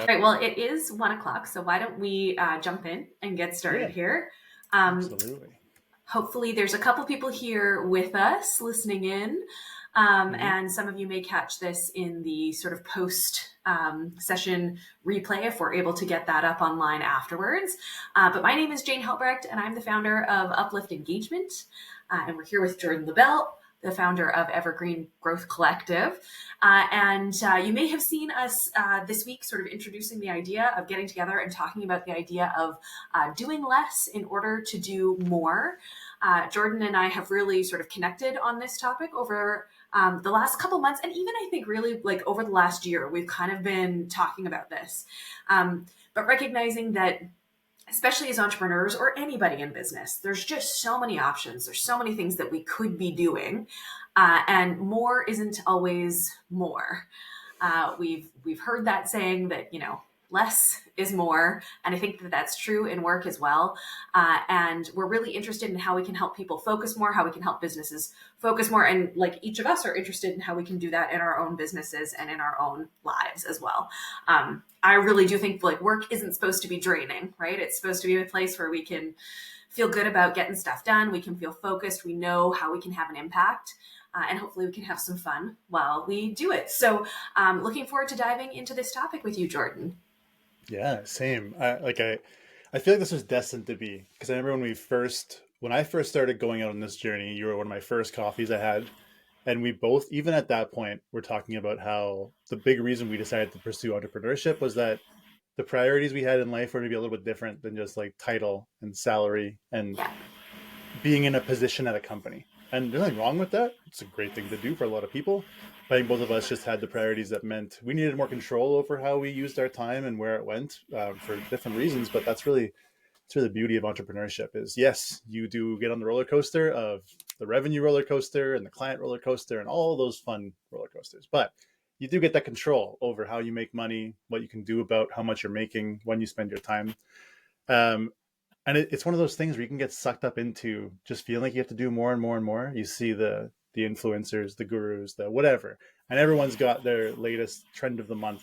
Right. Well, it is 1 o'clock, so why don't we jump in and get started Yeah, here? Um, absolutely. Hopefully, there's a couple people here with us listening in, Hmm. and some of you may catch this in the sort of post session replay if we're able to get that up online afterwards. But my name is Jane Helbrecht, and I'm the founder of Uplift Engagement, and we're here with Jordan LaBelle, the founder of Evergreen Growth Collective. And you may have seen us this week sort of introducing the idea of getting together and talking about the idea of doing less in order to do more. Jordan and I have really sort of connected on this topic over the last couple months, and even I think really like over the last year, we've kind of been talking about this. But recognizing that, especially as entrepreneurs or anybody in business, there's just so many options. There's so many things that we could be doing, and more isn't always more. We've heard that saying that less is more, and I think that that's true in work as well. And we're really interested in how we can help people focus more, how we can help businesses focus more, and like each of us are interested in how we can do that in our own businesses and in our own lives as well. I really do think like work isn't supposed to be draining, right? It's supposed to be a place where we can feel good about getting stuff done. We can feel focused. We know how we can have an impact. And hopefully we can have some fun while we do it. So looking forward to diving into this topic with you, Jordan. Yeah, same. I feel like this was destined to be because I remember when I first started going out on this journey, you were one of my first coffees I had, and we both, even at that point, were talking about how the big reason we decided to pursue entrepreneurship was that the priorities we had in life were maybe a little bit different than just like title and salary and Yeah. being in a position at a company. And there's nothing wrong with that. It's a great thing to do for a lot of people. But I think both of us just had the priorities that meant we needed more control over how we used our time and where it went for different reasons. But it's really the beauty of entrepreneurship is yes, you do get on the roller coaster of the revenue roller coaster and the client roller coaster and all those fun roller coasters. But you do get that control over how you make money, what you can do about how much you're making, when you spend your time. Um, and it's one of those things where you can get sucked up into just feeling like you have to do more and more and more. You see the influencers, the gurus, the whatever, and everyone's got their latest trend of the month.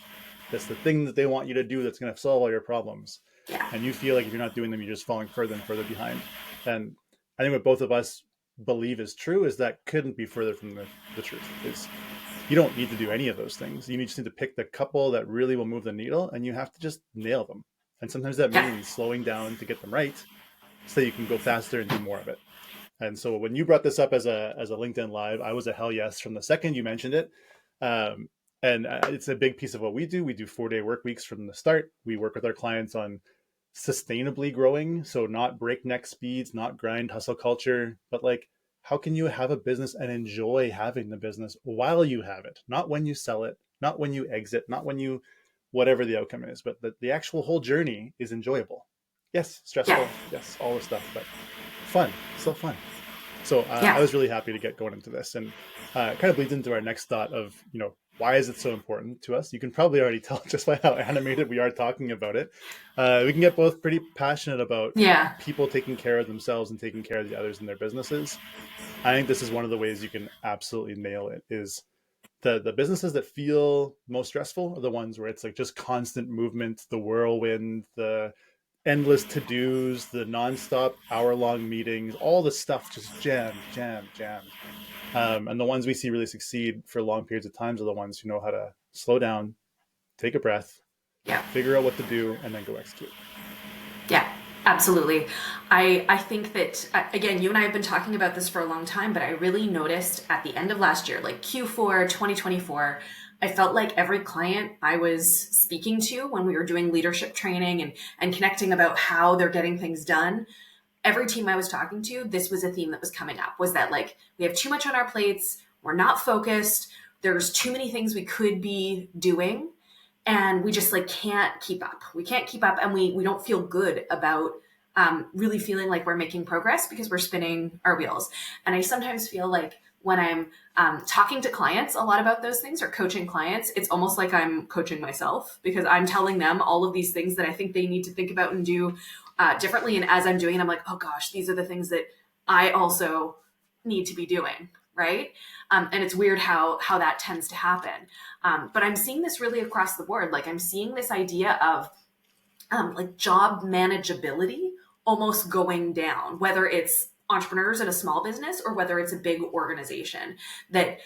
That's the thing that they want you to do that's going to solve all your problems. Yeah. And you feel like if you're not doing them, you're just falling further and further behind. And I think what both of us believe is true is that couldn't be further from the truth. Is you don't need to do any of those things. You just need to pick the couple that really will move the needle, and you have to just nail them. And sometimes that Yeah. means slowing down to get them right so you can go faster and do more of it. And so when you brought this up as a LinkedIn Live, I was a hell yes from the second you mentioned it. Um, and it's a big piece of what we do. We do 4-day work weeks from the start. We work with our clients on sustainably growing. So not breakneck speeds, not grind hustle culture, but like, how can you have a business and enjoy having the business while you have it? Not when you sell it, not when you exit, not when you, whatever the outcome is, but the actual whole journey is enjoyable. Yes, Yeah. stressful. Yes, all the stuff, but fun, still fun. So I Yeah. was really happy to get going into this, and it kind of bleeds into our next thought of why is it so important to us. You can probably already tell just by how animated we are talking about it. We can get both pretty passionate about Yeah. people taking care of themselves and taking care of the others in their businesses. I think this is one of the ways you can absolutely nail it. Is the businesses that feel most stressful are the ones where it's like just constant movement, the whirlwind, the endless to-dos, the nonstop hour-long meetings, all the stuff just jammed, jammed, jammed. And the ones we see really succeed for long periods of times are the ones who know how to slow down, take a breath, Yeah. figure out what to do, and then go execute. Yeah, absolutely. I think that, again, you and I have been talking about this for a long time, but I really noticed at the end of last year, like Q4 2024, I felt like every client I was speaking to when we were doing leadership training and connecting about how they're getting things done, every team I was talking to, this was a theme that was coming up, was that like we have too much on our plates, we're not focused, there's too many things we could be doing, and we just like can't keep up. We can't keep up, and we don't feel good about really feeling like we're making progress because we're spinning our wheels. And I sometimes feel like when I'm talking to clients a lot about those things or coaching clients, it's almost like I'm coaching myself because I'm telling them all of these things that I think they need to think about and do differently. And as I'm doing it, I'm like, oh gosh, these are the things that I also need to be doing. right? And it's weird how that tends to happen. But I'm seeing this really across the board. Like I'm seeing this idea of like job manageability almost going down, whether it's entrepreneurs in a small business or whether it's a big organization, that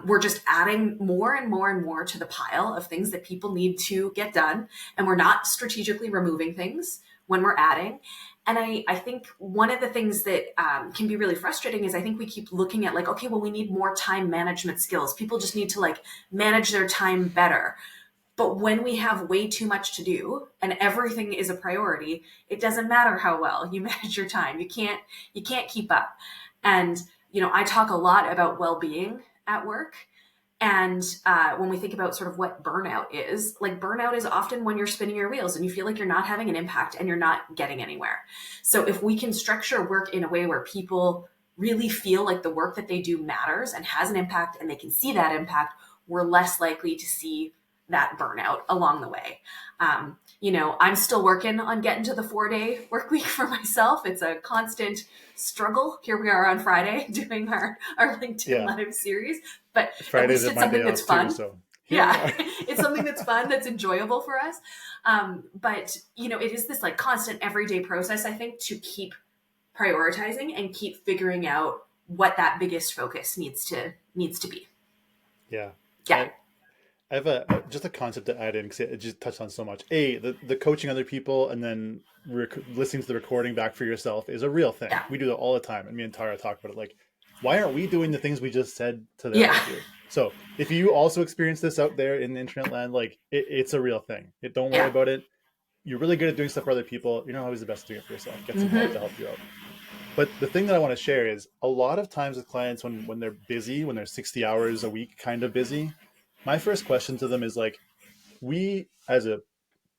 we're just adding more and more and more to the pile of things that people need to get done. And we're not strategically removing things when we're adding. And I think one of the things that can be really frustrating is I think we keep looking at like, okay, well, we need more time management skills. People just need to like manage their time better. But when we have way too much to do and everything is a priority, it doesn't matter how well you manage your time. You can't keep up. And I talk a lot about well-being at work. And when we think about sort of what burnout is, like burnout is often when you're spinning your wheels and you feel like you're not having an impact and you're not getting anywhere. So if we can structure work in a way where people really feel like the work that they do matters and has an impact and they can see that impact, we're less likely to see that burnout along the way. I'm still working on getting to the 4-day work week for myself. It's a constant struggle. Here we are on Friday doing our LinkedIn Yeah. Live series, but at Fridays least are it's my day something that's off too, fun. so here we Yeah, are. it's something that's fun, that's enjoyable for us. But it is this like constant everyday process, I think, to keep prioritizing and keep figuring out what that biggest focus needs to be. Yeah. Yeah, I have just a concept to add in because it just touched on so much. The coaching other people and then listening to the recording back for yourself is a real thing. yeah, We do that all the time, and me and Tara talk about it. Like, why aren't we doing the things we just said to them yeah, to do? So, if you also experience this out there in the internet land, like it's a real thing. Don't worry yeah. about it. You're really good at doing stuff for other people. You're not always the best at doing it for yourself. Get some help to help you out. But the thing that I want to share is a lot of times with clients when they're busy, when they're 60 hours a week kind of busy, my first question to them is like, we as a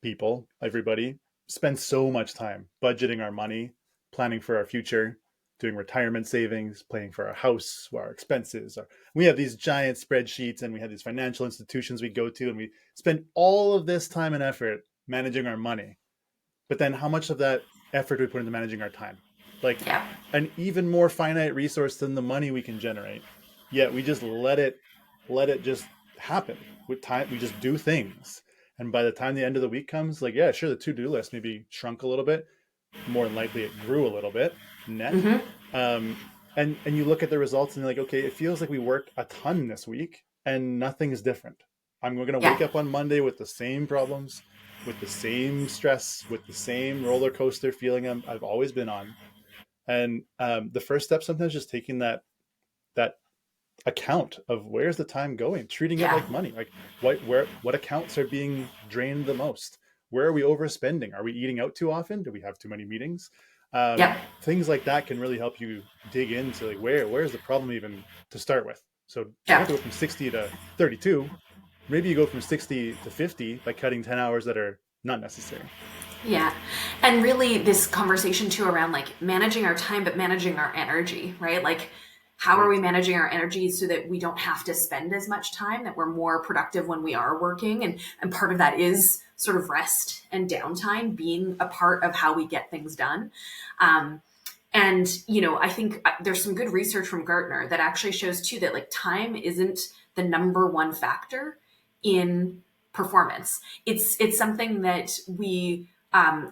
people, everybody, spend so much time budgeting our money, planning for our future, doing retirement savings, planning for our house, our expenses. We have these giant spreadsheets and we have these financial institutions we go to, and we spend all of this time and effort managing our money. But then how much of that effort do we put into managing our time? Like Yeah. an even more finite resource than the money we can generate. Yet we just let it just happen. With time, we just do things. And by the time the end of the week comes, like, yeah, sure, the to-do list maybe shrunk a little bit. More than likely it grew a little bit net. Hmm. And you look at the results and you're like, okay, it feels like we worked a ton this week and nothing's different. I'm going to Yeah. wake up on Monday with the same problems, with the same stress, with the same roller coaster feeling I've always been on. And the first step sometimes just taking that account of where's the time going, treating it Yeah. like money. Like what accounts are being drained the most? Where are we overspending? Are we eating out too often? Do we have too many meetings? Yep. Things like that can really help you dig into like where's the problem even to start with. So you don't Yeah. have to go from 60 to 32. Maybe you go from 60 to 50 by cutting 10 hours that are not necessary. Yeah. And really this conversation too around like managing our time, but managing our energy, right? Like how are we Right. managing our energy so that we don't have to spend as much time, that we're more productive when we are working? And part of that is sort of rest and downtime being a part of how we get things done. Um, I think there's some good research from Gartner that actually shows too that like time isn't the number one factor in performance. It's something that we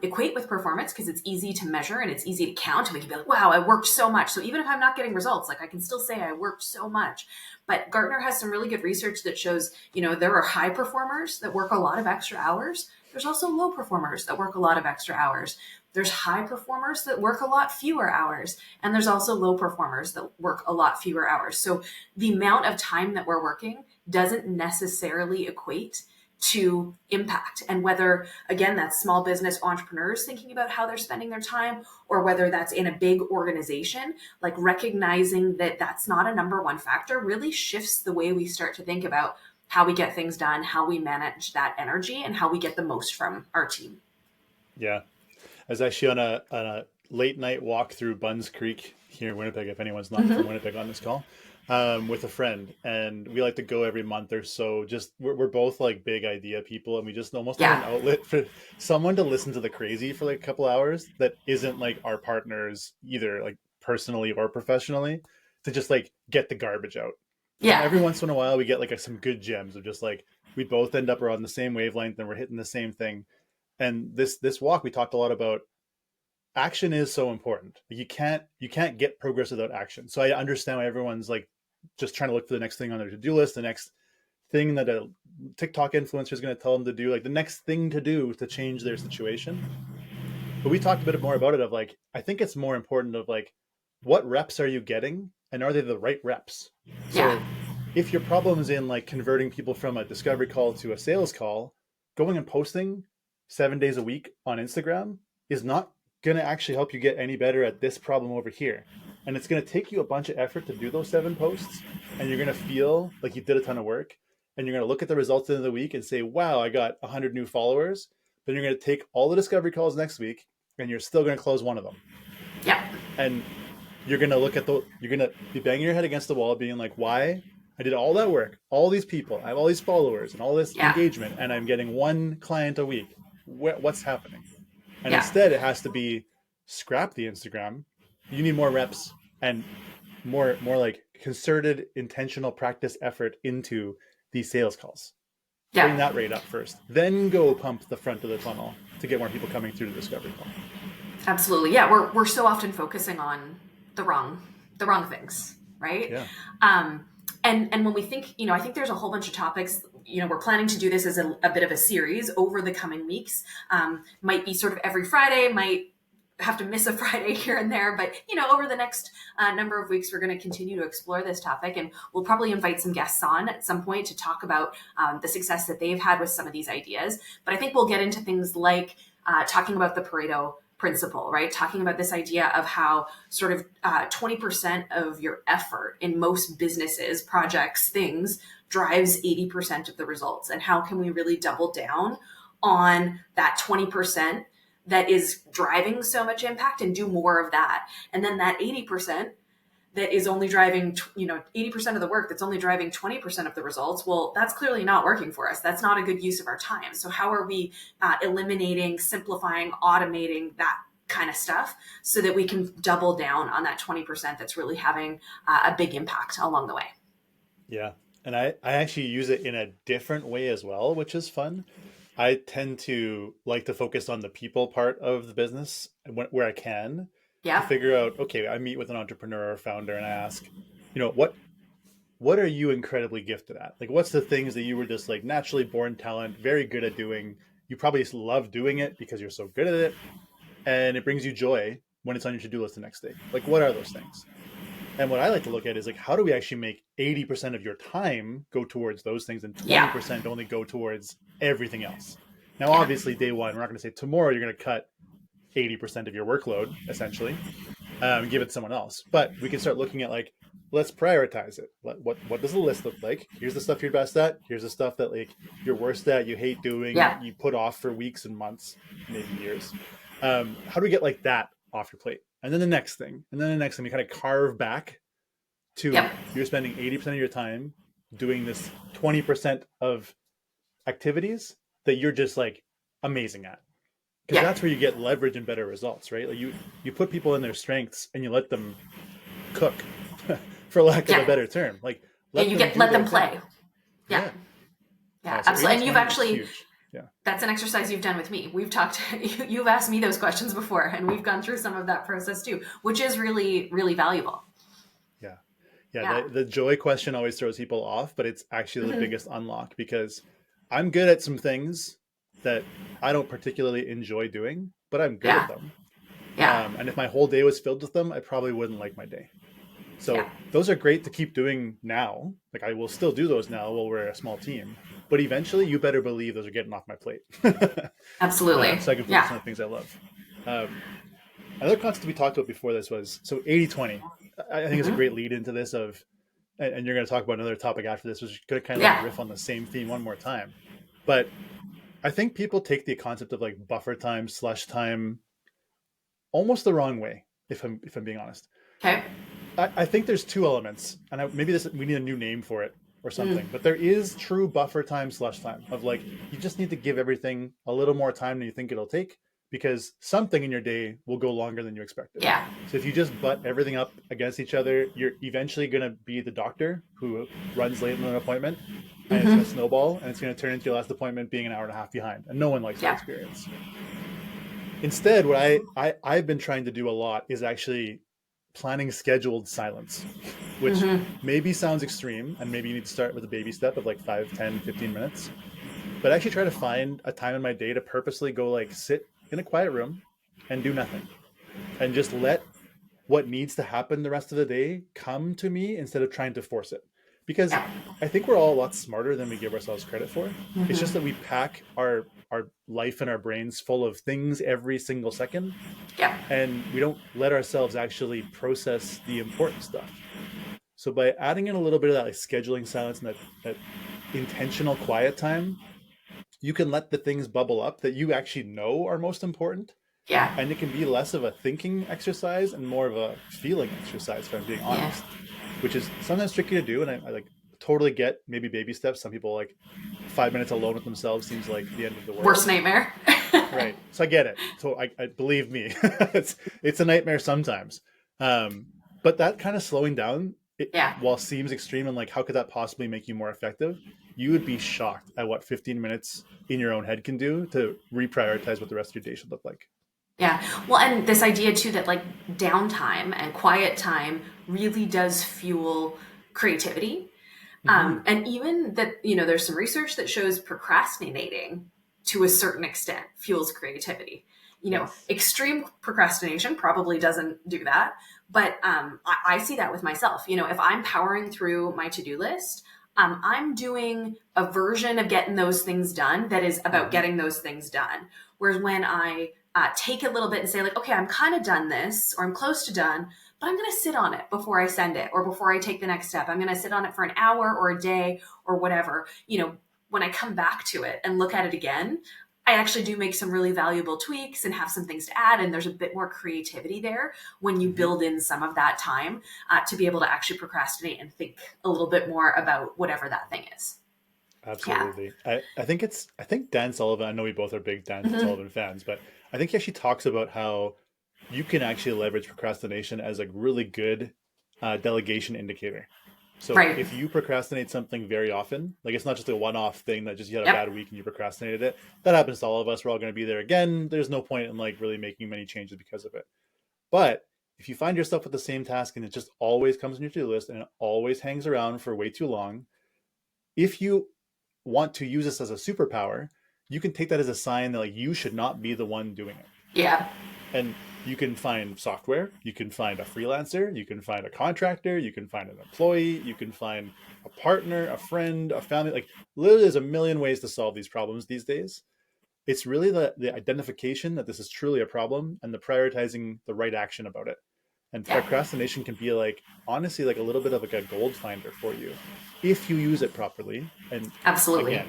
equate with performance because it's easy to measure and it's easy to count. And we can be like, wow, I worked so much. So even if I'm not getting results, like I can still say I worked so much. But Gartner has some really good research that shows, there are high performers that work a lot of extra hours. There's also low performers that work a lot of extra hours. There's high performers that work a lot fewer hours. And there's also low performers that work a lot fewer hours. So the amount of time that we're working doesn't necessarily equate to impact. And whether, again, that's small business entrepreneurs thinking about how they're spending their time, or whether that's in a big organization, like recognizing that that's not a number one factor really shifts the way we start to think about how we get things done, how we manage that energy, and how we get the most from our team. Yeah. I was actually on a late night walk through Buns Creek here in Winnipeg, if anyone's not from Mm-hmm. Winnipeg on this call, with a friend. And we like to go every month or so. Just we're both like big idea people, and we just almost need an Yeah. outlet for someone to listen to the crazy for like a couple hours that isn't like our partners either, like personally or professionally, to just like get the garbage out. And Yeah. every once in a while, we get like some good gems of just like we both end up around the same wavelength and we're hitting the same thing. And this walk, we talked a lot about action is so important. You can't get progress without action. So I understand why everyone's like just trying to look for the next thing on their to-do list, the next thing that a TikTok influencer is going to tell them to do, like the next thing to do to change their situation. But we talked a bit more about it of like, I think it's more important of like, what reps are you getting and are they the right reps? Yeah. So if your problem is in like converting people from a discovery call to a sales call, going and posting 7 days a week on Instagram is not going to actually help you get any better at this problem over here. And it's going to take you a bunch of effort to do those 7 posts. And you're going to feel like you did a ton of work. And you're going to look at the results at the end of the week and say, wow, I got 100 new followers. Then you're going to take all the discovery calls next week and you're still going to close one of them. Yeah. And you're going to look at you're going to be banging your head against the wall being like, why? I did all that work, all these people, I have all these followers and all this Yeah. engagement, and I'm getting one client a week. What's happening? And Yeah. instead, it has to be scrap the Instagram. You need more reps and more like concerted, intentional practice effort into these sales calls. Bring Yeah. that rate up first, then go pump the front of the funnel to get more people coming through the discovery call. Absolutely. Yeah. We're so often focusing on the wrong things, right? Yeah. And when we think, I think there's a whole bunch of topics. We're planning to do this as a bit of a series over the coming weeks. Might be sort of every Friday, might have to miss a Friday here and there, but over the next number of weeks, we're going to continue to explore this topic, and we'll probably invite some guests on at some point to talk about the success that they've had with some of these ideas. But I think we'll get into things like talking about the Pareto principle, right? Talking about this idea of how sort of 20% of your effort in most businesses, projects, things drives 80% of the results. And how can we really double down on that 20% that is driving so much impact and do more of that? And then that 80% that is only driving, 80% of the work that's only driving 20% of the results. Well, that's clearly not working for us. That's not a good use of our time. So how are we eliminating, simplifying, automating that kind of stuff so that we can double down on that 20% that's really having a big impact along the way? Yeah. And I actually use it in a different way as well, which is fun. I tend to like to focus on the people part of the business where I can to Yeah. figure out, okay, I meet with an entrepreneur or founder and I ask, what are you incredibly gifted at? Like, what's the things that you were just like naturally born talent, very good at doing? You probably just love doing it because you're so good at it and it brings you joy when it's on your to-do list the next day. Like, what are those things? And what I like to look at is like, how do we actually make 80% of your time go towards those things and Yeah. 20% only go towards everything else? Now, Yeah. obviously, day one, we're not going to say tomorrow you're going to cut 80% of your workload, essentially, and give it to someone else. But we can start looking at like, let's prioritize it. What does the list look like? Here's the stuff you're best at. Here's the stuff that like you're worst at, you hate doing, Yeah. you put off for weeks and months, maybe years. How do we get like that off your plate? And then the next thing, and then the next thing, we kind of carve back to Yep. you're spending 80% of your time doing this 20% of activities that you're just like amazing at. Because Yeah. that's where you get leverage and better results, right? Like you put people in their strengths and you let them cook, for lack of a Yeah. better term. Like Yeah. let You them get do let their them thing. play. Yeah. Yeah. Yeah. So Absolutely. And you've 80/20 is actually huge. Yeah. that's an exercise you've done with me. We've talked, you've asked me those questions before, and we've gone through some of that process too, which is really, really valuable. Yeah. Yeah. Yeah. The joy question always throws people off, but it's actually the Hmm. biggest unlock because I'm good at some things that I don't particularly enjoy doing, but I'm good at Yeah. them. Yeah. And if my whole day was filled with them, I probably wouldn't like my day. Yeah. So those are great to keep doing now. Like I will still do those now while we're a small team. But eventually, you better believe those are getting off my plate. Absolutely. So I can focus Yeah. on the things I love. Another concept we talked about before this was so 80/20. I think it's a Hmm. great lead into this of, and you're going to talk about another topic after this, which is going to kind of like Yeah. riff on the same theme one more time. But I think people take the concept of like buffer time, slush time almost the wrong way, if I'm being honest. Okay. I think there's two elements, and maybe we need a new name for it or something. Mm. But there is true buffer time, slush time of like you just need to give everything a little more time than you think it'll take, because something in your day will go longer than you expected. Yeah. So if you just butt everything up against each other, you're eventually going to be the doctor who runs late on an appointment, and it's going to Mm-hmm. snowball, and it's going to turn into your last appointment being an hour and a half behind. And no one likes that Yeah. experience. Instead, what I've been trying to do a lot is actually planning scheduled silence, which Mm-hmm. maybe sounds extreme, and maybe you need to start with a baby step of like 5, 10, 15 minutes, but actually try to find a time in my day to purposely go like sit in a quiet room and do nothing and just let what needs to happen the rest of the day come to me instead of trying to force it. Because Yeah. I think we're all a lot smarter than we give ourselves credit for. It's just that Mm-hmm. we pack our life and our brains full of things every single second, Yeah. and we don't let ourselves actually process the important stuff. So by adding in a little bit of that like scheduling silence and that intentional quiet time, you can let the things bubble up that you actually know are most important, Yeah. and it can be less of a thinking exercise and more of a feeling exercise, if I'm being Yeah. honest, which is sometimes tricky to do. And I like totally get maybe baby steps. Some people like 5 minutes alone with themselves seems like the end of the Worst world. nightmare. Right. So I get it. So I believe me, it's a nightmare sometimes. Um, but that kind of slowing down, it, Yeah. while seems extreme and like how could that possibly make you more effective, you would be shocked at what 15 minutes in your own head can do to reprioritize what the rest of your day should look like. Yeah. Well, and this idea too that like downtime and quiet time really does fuel creativity. Mm-hmm. And even that, there's some research that shows procrastinating to a certain extent fuels creativity. Yes. Extreme procrastination probably doesn't do that, but I see that with myself. If I'm powering through my to-do list, I'm doing a version of getting those things done that is about Mm-hmm. getting those things done. Whereas when I take a little bit and say like, okay, I'm kind of done this or I'm close to done, but I'm going to sit on it before I send it or before I take the next step. I'm going to sit on it for an hour or a day or whatever. When I come back to it and look at it again, I actually do make some really valuable tweaks and have some things to add. And there's a bit more creativity there when you Mm-hmm. build in some of that time to be able to actually procrastinate and think a little bit more about whatever that thing is. Yeah. Absolutely. I think Dan Sullivan, I know we both are big Dan Mm-hmm. Sullivan fans, but I think he actually talks about how you can actually leverage procrastination as a really good delegation indicator. So Right. if you procrastinate something very often, like it's not just a one-off thing that just you had a Yep. bad week and you procrastinated it. That happens to all of us. We're all going to be there again. There's no point in like really making many changes because of it. But if you find yourself with the same task and it just always comes on your to-do list and it always hangs around for way too long, if you want to use this as a superpower, you can take that as a sign that like you should not be the one doing it. Yeah. And you can find software, you can find a freelancer, you can find a contractor, you can find an employee, you can find a partner, a friend, a family. Like literally, there's a million ways to solve these problems these days. It's really the identification that this is truly a problem and the prioritizing the right action about it. And Yeah. procrastination can be like honestly like a little bit of like a gold finder for you if you use it properly. And Absolutely. again,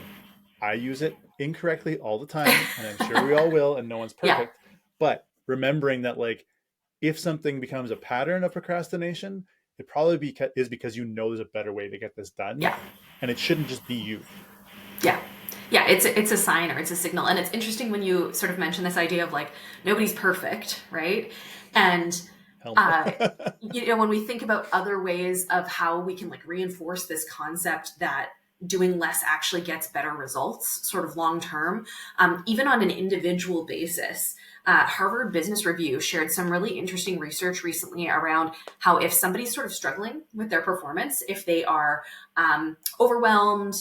I use it incorrectly all the time, and I'm sure we all will, and no one's Yeah. perfect. But remembering that, like, if something becomes a pattern of procrastination, it probably is because you know there's a better way to get this done, Yeah. and it shouldn't just be you. Yeah. Yeah, it's a sign or it's a signal. And it's interesting when you sort of mention this idea of like nobody's perfect, right? And Hell no. uh when we think about other ways of how we can like reinforce this concept that doing less actually gets better results sort of long term, even on an individual basis. Harvard Business Review shared some really interesting research recently around how if somebody's sort of struggling with their performance, if they are overwhelmed,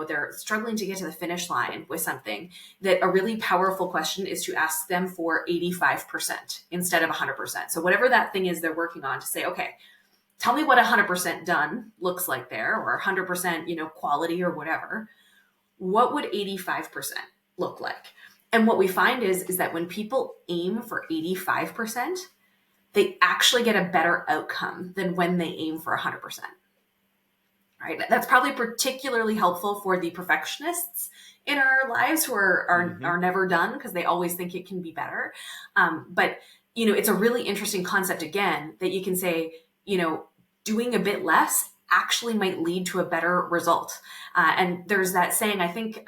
they're struggling to get to the finish line with something, that a really powerful question is to ask them for 85% instead of 100%. So whatever that thing is they're working on, to say, okay, tell me what 100% done looks like there, or 100%, quality or whatever. What would 85% look like? And what we find is that when people aim for 85%, they actually get a better outcome than when they aim for 100%. Right? That's probably particularly helpful for the perfectionists in our lives who Hmm. are never done because they always think it can be better. But it's a really interesting concept again that you can say, doing a bit less actually might lead to a better result. And there's that saying, I think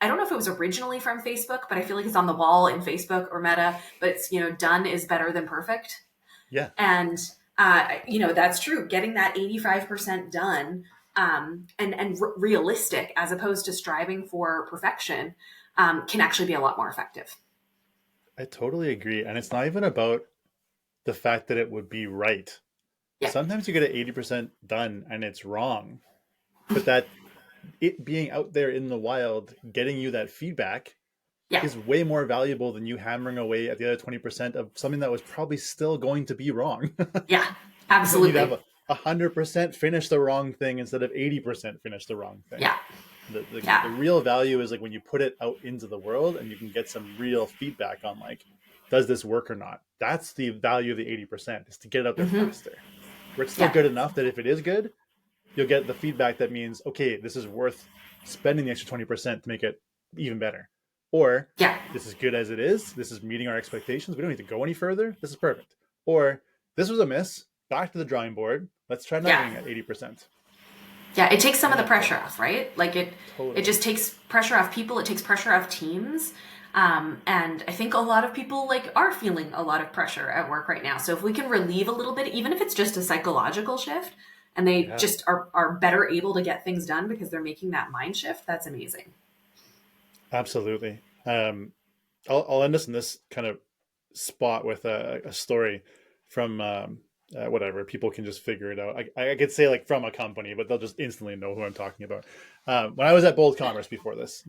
I don't know if it was originally from Facebook, but I feel like it's on the wall in Facebook or Meta. But it's, done is better than perfect. Yeah, And that's true. Getting that 85% done, and realistic, as opposed to striving for perfection, can actually be a lot more effective. I totally agree. And it's not even about the fact that it would be right. Yeah. Sometimes you get it 80% done and it's wrong, but that it being out there in the wild, getting you that feedback Yeah. is way more valuable than you hammering away at the other 20% of something that was probably still going to be wrong. Yeah. You don't need to have Absolutely. 100% finish the wrong thing instead of 80% finish the wrong thing. Yeah. The Yeah. real value is like when you put it out into the world and you can get some real feedback on like, does this work or not? That's the value of the 80% is to get it out there Hmm. faster. Where it's still Yeah. good enough that if it is good, you'll get the feedback that means, okay, this is worth spending the extra 20% to make it even better. Or Yeah. this is good as it is. This is meeting our expectations. We don't need to go any further. This is perfect. Or this was a miss. Back to the drawing board. Let's try another Yeah. thing at 80%. Yeah. It takes some of And the that, pressure off, right? Like it totally. just takes pressure off people. It takes pressure off teams. And I think a lot of people like are feeling a lot of pressure at work right now. So if we can relieve a little bit, even if it's just a psychological shift, and they Yeah, just are better able to get things done because they're making that mind shift, that's amazing. absolutely. I'll end us in this kind of spot with a story from whatever. People can just figure it out. I could say like from a company, but they'll just instantly know who I'm talking about. When I was at Bold Commerce before this,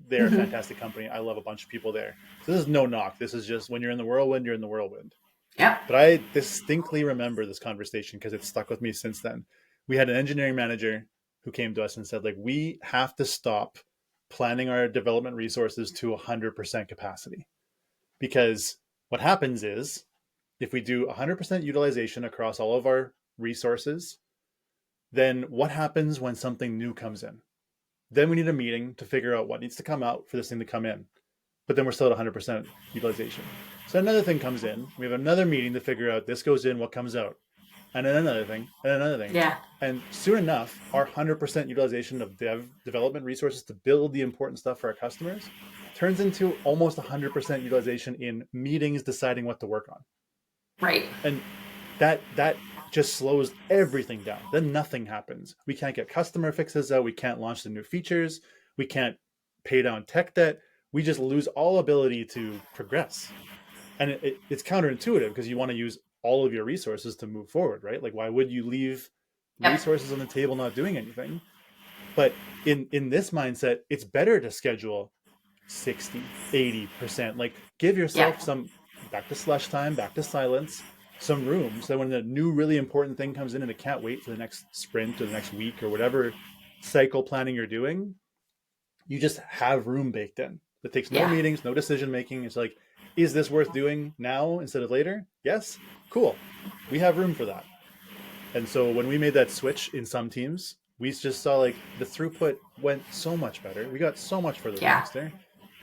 they're a Hmm. fantastic company. I love a bunch of people there. So this is no knock. This is just when you're in the whirlwind, you're in the whirlwind. Yep. But I distinctly remember this conversation because it's stuck with me since then. We had an engineering manager who came to us and said, like, we have to stop planning our development resources to 100% capacity because what happens is if we do 100% utilization across all of our resources, then what happens when something new comes in? Then we need a meeting to figure out what needs to come out for this thing to come in. But then we're still at 100% utilization. So another thing comes in. We have another meeting to figure out this goes in, what comes out. And then another thing, and another thing. Yeah. And soon enough, our 100% utilization of development resources to build the important stuff for our customers turns into almost 100% utilization in meetings deciding what to work on. Right. And that just slows everything down. Then nothing happens. We can't get customer fixes out. We can't launch the new features. We can't pay down tech debt. We just lose all ability to progress. And it's counterintuitive because you want to use all of your resources to move forward, right? Like, why would you leave Yep. resources on the table not doing anything? But in this mindset, it's better to schedule 60, 80%. Like, give Yep. yourself some back to slush time, back to silence, some room. So that when the new really important thing comes in and it can't wait for the next sprint or the next week or whatever cycle planning you're doing, you just have room baked in. It takes no Yeah. meetings, no decision making. It's like, is this worth doing now instead of later? Yes. Cool. We have room for that. And so when we made that switch in some teams, we just saw like the throughput went so much better. We got so much further Yeah. faster.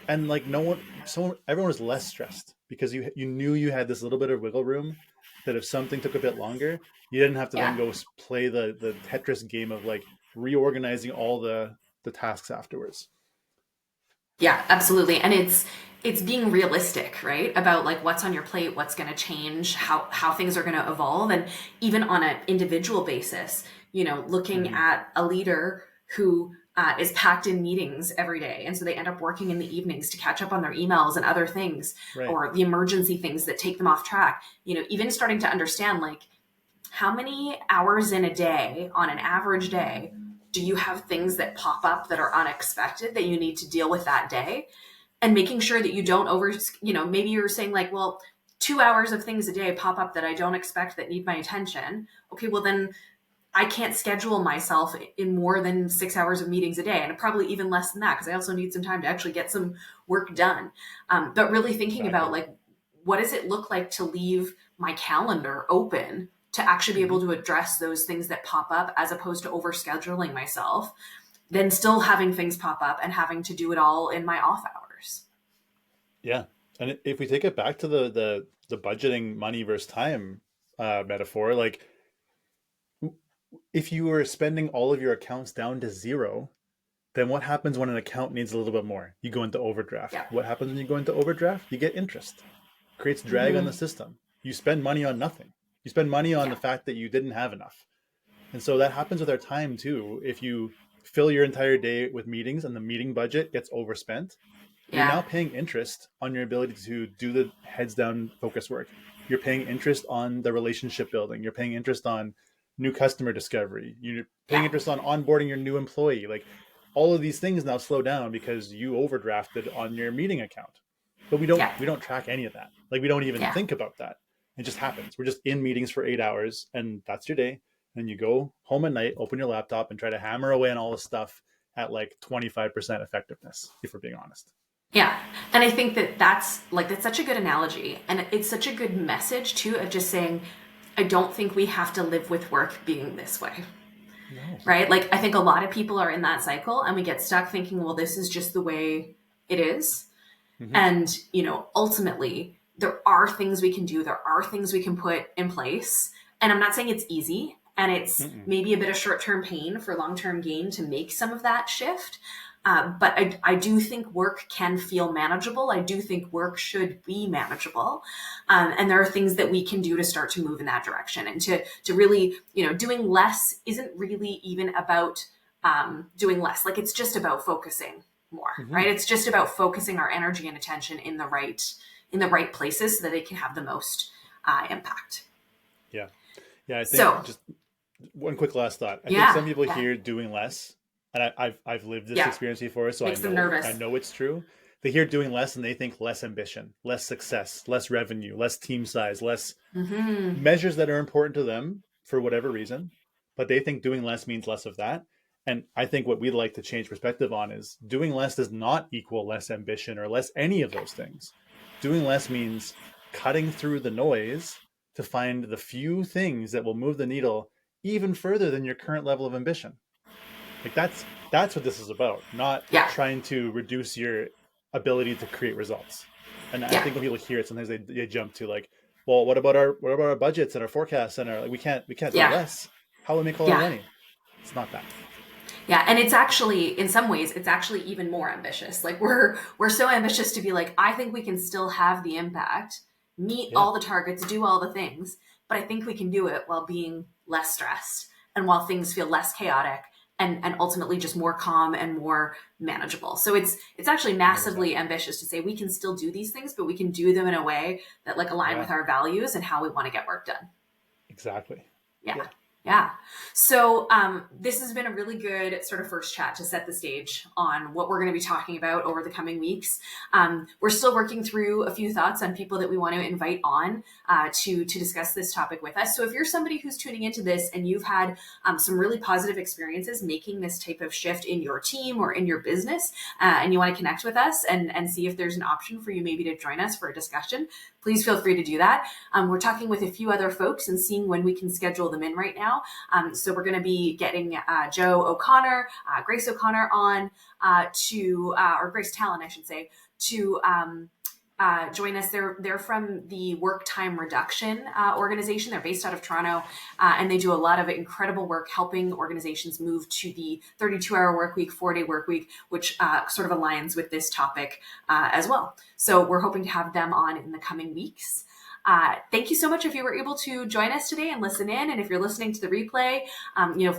And like no one so everyone was less stressed because you knew you had this little bit of wiggle room that if something took a bit longer, you didn't have to then Yeah. go play the Tetris game of like reorganizing all the tasks afterwards. Yeah, absolutely. And it's being realistic, right? About like what's on your plate, what's going to change, how things are going to evolve, and even on an individual basis, looking Mm-hmm. at a leader who is packed in meetings every day, and so they end up working in the evenings to catch up on their emails and other things, Right. or the emergency things that take them off track. Even starting to understand like how many hours in a day, on an average day, do you have things that pop up that are unexpected that you need to deal with that day? And making sure that you don't maybe you're saying like, well, 2 hours of things a day pop up that I don't expect that need my attention. Okay, well, then I can't schedule myself in more than 6 hours of meetings a day, and probably even less than that because I also need some time to actually get some work done. But really thinking about Exactly. like, what does it look like to leave my calendar open to actually be Mm-hmm. able to address those things that pop up as opposed to overscheduling myself, then still having things pop up and having to do it all in my off hours. Yeah. And if we take it back to the budgeting money versus time metaphor, like if you were spending all of your accounts down to zero, Then what happens when an account needs a little bit more? You go into overdraft. Yeah. What happens when you go into overdraft? You get interest. Creates drag on the Mm-hmm. system. You spend money on nothing. You spend money on Yeah. the fact that you didn't have enough. And so that happens with our time too. If you fill your entire day with meetings and the meeting budget gets overspent, you're now Yeah. paying interest on your ability to do the heads down focus work. You're paying interest on the relationship building. You're paying interest on new customer discovery. You're paying Yeah. interest on onboarding your new employee. Like all of these things now slow down because you overdrafted on your meeting account. But Yeah. we don't track any of that. Like we don't even Yeah. think about that. It just happens. We're just in meetings for 8 hours and that's your day. And you go home at night, open your laptop and try to hammer away on all this stuff at like 25% effectiveness, if we're being honest. Yeah. And I think that that's such a good analogy. And it's such a good message too of just saying, I don't think we have to live with work being this way. No. Right? Like I think a lot of people are in that cycle and we get stuck thinking, well, this is just the way it is. Mm-hmm. And, ultimately there are things we can do. There are things we can put in place. And I'm not saying it's easy and it's maybe a bit of short-term pain for long-term gain to make some of that shift. But I do think work can feel manageable. I do think work should be manageable. And there are things that we can do to start to move in that direction and to really, doing less isn't really even about doing less. Like it's just about focusing more, right? It's just about focusing our energy and attention in the right places so that it can have the most impact. Yeah. Yeah. I think So just one quick last thought. I think yeah, some people yeah, hear doing less, and I've lived this yeah, experience before, so makes them nervous. I know it's true. They hear doing less and they think less ambition, less success, less revenue, less team size, less Mm-hmm. measures that are important to them for whatever reason. But they think doing less means less of that. And I think what we'd like to change perspective on is doing less does not equal less ambition or less any of those things. Doing less means cutting through the noise to find the few things that will move the needle even further than your current level of ambition. Like that's what this is about, not Yeah, trying to reduce your ability to create results. And I yeah, think when people hear it, sometimes they jump to like, well, what about our budgets and our forecasts and our like, we can't do yeah, less. How will we make all our yeah. money? It's not that. Yeah, and it's actually in some ways it's actually even more ambitious. Like we're so ambitious to be like I think we can still have the impact, meet Yeah, all the targets, do all the things, but I think we can do it while being less stressed and while things feel less chaotic and ultimately just more calm and more manageable. So it's actually 100%. massively ambitious to say we can still do these things, but we can do them in a way that like align Yeah, with our values and how we want to get work done. exactly. Yeah. Yeah. Yeah. So this has been a really good sort of first chat to set the stage on what we're going to be talking about over the coming weeks. We're still working through a few thoughts on people that we want to invite on to discuss this topic with us. So if you're somebody who's tuning into this and you've had some really positive experiences making this type of shift in your team or in your business, and you want to connect with us and see if there's an option for you maybe to join us for a discussion, please feel free to do that. We're talking with a few other folks and seeing when we can schedule them in right now. So we're going to be getting Joe O'Connor, Grace O'Connor on or Grace Talon, I should say, to join us. They're from the Work Time Reduction organization. They're based out of Toronto, and they do a lot of incredible work helping organizations move to the 32-hour work week, 4-day work week, which sort of aligns with this topic as well. So we're hoping to have them on in the coming weeks. Thank you so much if you were able to join us today and listen in. And if you're listening to the replay,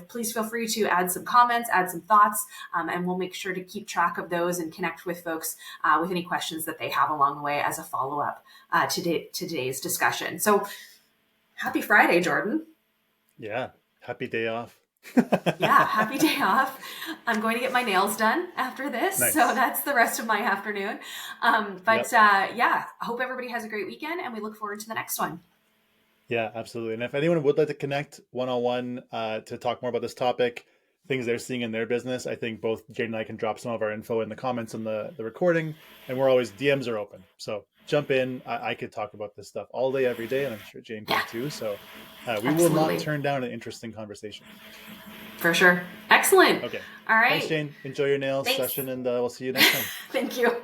please feel free to add some comments, add some thoughts, and we'll make sure to keep track of those and connect with folks with any questions that they have along the way as a follow-up to today's discussion. So happy Friday, Jordan. Yeah. Happy day off. Yeah, happy day off. I'm going to get my nails done after this. So Nice. that's the rest of my afternoon. Yep. Yeah, I hope everybody has a great weekend and we look forward to the next one. Yeah, absolutely. And if anyone would like to connect one-on-one to talk more about this topic, things they're seeing in their business, I think both Jane and I can drop some of our info in the comments on the recording. And we're always, DMs are open. So jump in. I could talk about this stuff all day, every day. And I'm sure Jane Yeah, could too. So we will not absolutely. turn down an interesting conversation. For sure. Excellent. Okay. All Thanks, right. Jane. Enjoy your nails Thanks. session and we'll see you next time. Thank you.